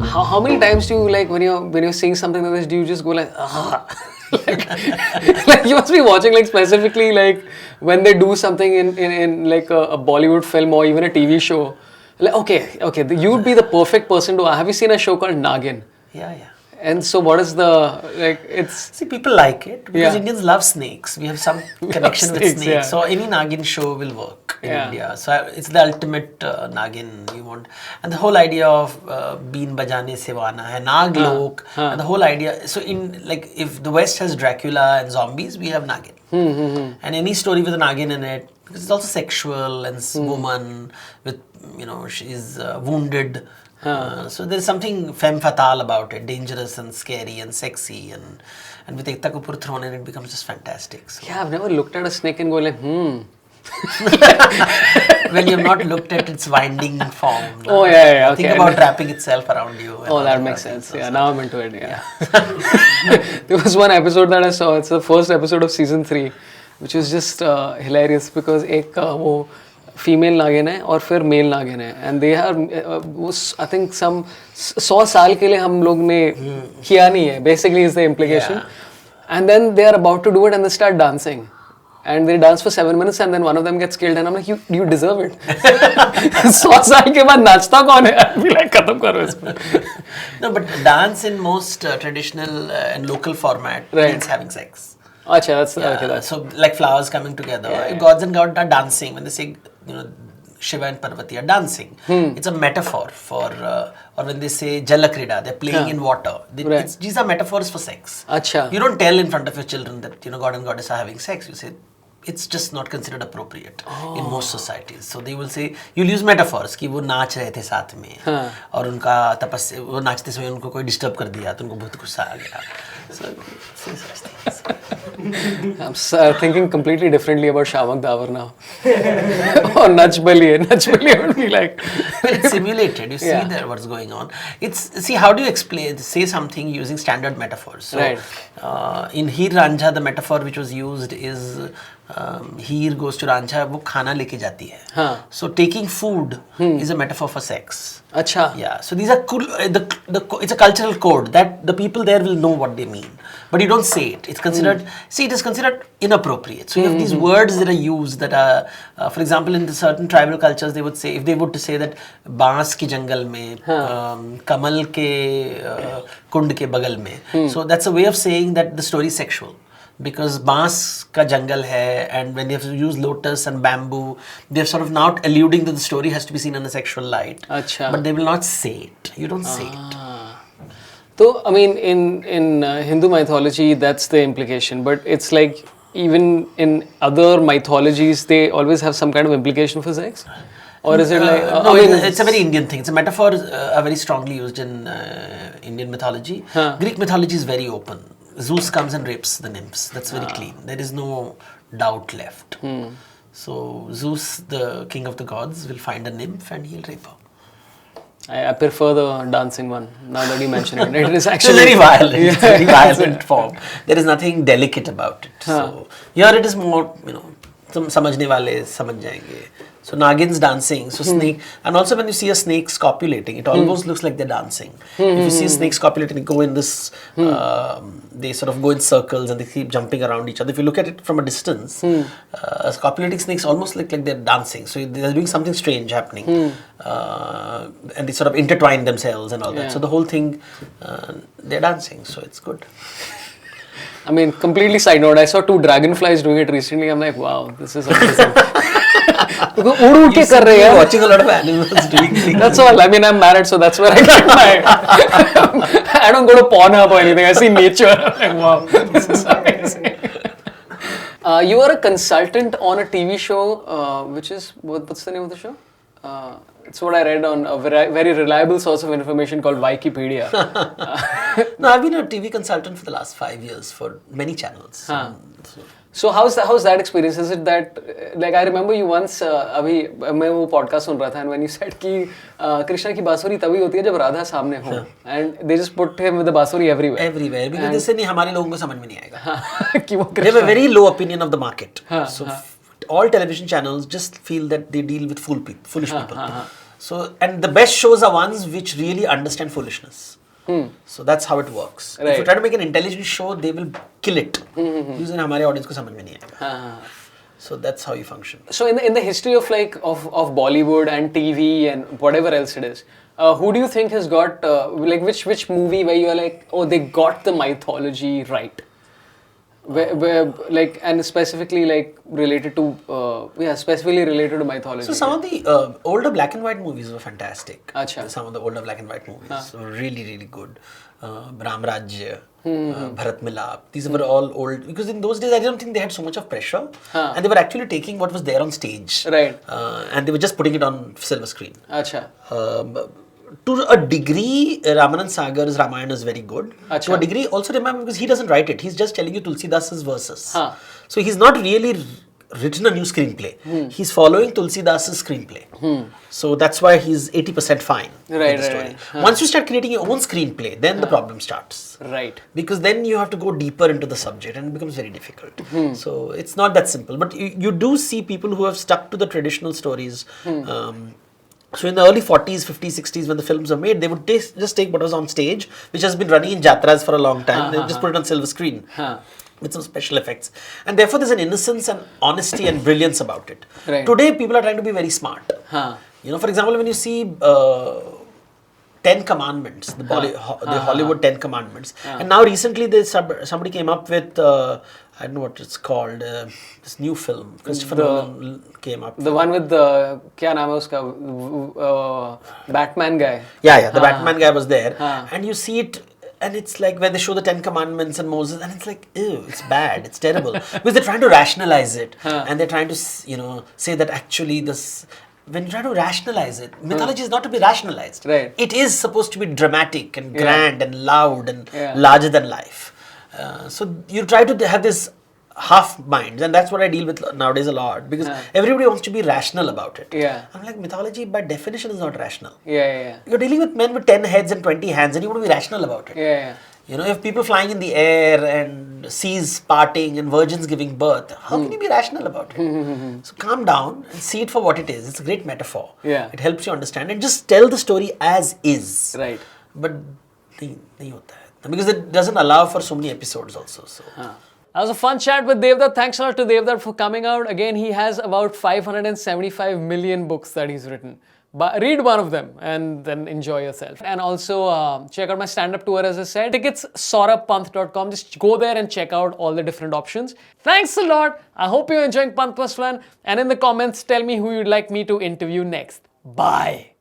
how many times do you like when you're seeing something like this, do you just go like like you must be watching like specifically like when they do something in like a Bollywood film or even a TV show, like okay, you would be the perfect person to. Have you seen a show called Nagin? Yeah. And so what is the, like, it's... See, people like it because Yeah. Indians love snakes. We have some connection with snakes. yeah. So any Nagin show will work in Yeah. India. So it's the ultimate Nagin you want. And the whole idea of Been Bajane Sewana hai, Naglok, and the whole idea. So in, like, if the West has Dracula and zombies, we have Nagin. And any story with a Nagin in it, because it's also sexual and woman with, you know, she's wounded. So there's something femme fatale about it, dangerous and scary and sexy, and with Ekta Kapoor thrown in, it becomes just fantastic. So. Yeah, I've never looked at a snake and go like, When you have not looked at its winding form. Oh, yeah, okay. Think about wrapping itself around you. Oh, that makes sense. Yeah, now I'm into it, yeah. There was one episode that I saw, it's the first episode of season 3, which was just hilarious because एक वो female नागिन है और फिर mail नागिन है and they are वो I think some 100 साल के लिए हम लोग ने किया नहीं है basically is the implication and then they are about to do it and they start dancing and they dance for 7 minutes and then one of them gets killed and I'm like you deserve it 100 साल के बाद नाचता कौन है I feel like खत्म करो इसको No, but dance in most traditional and local format means having sex. Acha, that's So like flowers coming together, gods and gods are dancing. When they say, you know, Shiva and Parvati are dancing, it's a metaphor for, or when they say Jalakrida, they're playing in water. These are metaphors for sex. Acha. You don't tell in front of your children that, you know, God and goddess are having sex. You say, it's just not considered appropriate in most societies. So they will say, you'll use metaphors कि वो नाच रहे थे साथ में और उनका तपस्या वो नाचते समय उनको कोई डिस्टर्ब कर दिया तो उनको बहुत गुस्सा आ गया. So say such things. I'm thinking completely differently about Shamak Davar now. Or Nach Baliye would be like... Well, it's simulated. You see there what's going on. See, how do you say something using standard metaphors? So, in Heer Ranjha, the metaphor which was used is Heer goes to Ranjha, वो खाना लेके जाती है. So taking food is a metaphor for sex. Acha. Yeah. So these are cool. It's a cultural code that the people there will know what they mean, but you don't say it. It's considered. See, it is considered inappropriate. So you have these words that are used that are, for example, in the certain tribal cultures, they would say, if they were to say that बांस के जंगल में, कमल के कुंड के बगल में. So that's a way of saying that the story is sexual. Because बांस का जंगल है, and when they have to use lotus and bamboo, they're sort of not alluding that the story has to be seen in a sexual light. Acha. But they will not say it. You don't say it. So, I mean, in Hindu mythology, that's the implication. But it's like, even in other mythologies, they always have some kind of implication for sex? Or is it like... no, it's a very Indian thing. It's a metaphor are very strongly used in Indian mythology. Greek mythology is very open. Zeus comes and rapes the nymphs. That's very clean. There is no doubt left. So Zeus, the king of the gods, will find a nymph and he'll rape her. I prefer the dancing one, now that you mention it. It is actually... It's very violent. It's a very violent form. There is nothing delicate about it. So here it is more, you know, समझने वाले समझ जाएंगे. So Nagin's dancing, so snake, and also when you see a snake copulating, it almost looks like they're dancing. If you see a snake copulating, they go in this, they sort of go in circles and they keep jumping around each other. If you look at it from a distance, copulating snakes almost look like they're dancing. So they're doing something strange happening, and they sort of intertwine themselves and all that. So the whole thing, they're dancing. So it's good. I mean, completely side note, I saw 2 dragonflies doing it recently. I'm like, wow, this is amazing. You're watching a lot of animals doing things. That's all. I mean, I'm married, so that's where I get my... I don't go to Pornhub or anything. I see nature. I'm like, wow, this is amazing. You are a consultant on a TV show, which is... What's the name of the show? It's what I read on a very reliable source of information called Wikipedia. No, I've been a TV consultant for the last 5 years for many channels. So how's that experience? Is it that, like, I remember you once, अभी मैं वो podcast सुन रहा था, and when you said कि कृष्णा की बांसुरी तभी होती है जब राधा सामने हो, and they just put him with the बांसुरी everywhere. Everywhere, because they say नहीं हमारे लोगों को समझ में नहीं आएगा. कि वो They have a very low opinion of the market. So all television channels just feel that they deal with foolish people. So, and the best shows are ones which really understand foolishness. So that's how it works. If you Right. try to make an intelligent show, they will kill it. Because हमारे audience को समझ में नहीं आएगा. So that's how you function. So in the history of like of Bollywood and TV and whatever else it is, who do you think has got like which movie where you're like, oh, they got the mythology right? Where like, and specifically like related to specifically related to mythology. So some of the older black and white movies were fantastic. Acha. Some of the older black and white movies were really, really good. Ram Rajya, Bharat Milap. These were all old, because in those days I don't think they had so much of pressure, and they were actually taking what was there on stage, Right. And they were just putting it on silver screen. Acha. To a degree, Ramanand Sagar's Ramayana is very good. Acha. To a degree, also remember, because he doesn't write it, he's just telling you Tulsidas's verses. Huh. So he's not really written a new screenplay. He's following Tulsidas's screenplay. So that's why he's 80% fine with Right, the story. right. Huh. Once you start creating your own screenplay, then the problem starts. Right. Because then you have to go deeper into the subject and it becomes very difficult. So it's not that simple. But you do see people who have stuck to the traditional stories. So in the early 40s, 50s, 60s, when the films were made, they would just take what was on stage, which has been running in jatras for a long time. They would just put it on silver screen with some special effects. And therefore there's an innocence and honesty and brilliance about it. Right. Today, people are trying to be very smart. You know, for example, when you see 10 Commandments, the Hollywood 10 Commandments. And now recently somebody came up with, I don't know what it's called, this new film. Christopher Nolan came up. The one with the, kya naam hai uska, Batman guy. Yeah, the Batman guy was there. And you see it, and it's like where they show the 10 Commandments and Moses, and it's like, ew, it's bad, it's terrible. Because they're trying to rationalize it. And they're trying to, say that actually this... When you try to rationalize it, mythology is not to be rationalized. Right. It is supposed to be dramatic and grand and loud and Yeah. larger than life. So you try to have this half mind, and that's what I deal with nowadays a lot, because everybody wants to be rational about it. Yeah. I'm like, mythology by definition is not rational. Yeah. You're dealing with men with 10 heads and 20 hands, and you want to be rational about it. Yeah. You know, if people flying in the air and seas parting and virgins giving birth, how can you be rational about it? So calm down and see it for what it is. It's a great metaphor. Yeah. It helps you understand, and just tell the story as is. Right. But nahi hota hai. Because it doesn't allow for so many episodes also. So. That was a fun chat with Devdutt. Thanks a lot to Devdutt for coming out. Again, he has about 575 million books that he's written. But read one of them and then enjoy yourself. And also check out my stand-up tour, as I said. Tickets, saurabhpanth.com. Just go there and check out all the different options. Thanks a lot. I hope you're enjoying Panth Plus One. And in the comments, tell me who you'd like me to interview next. Bye.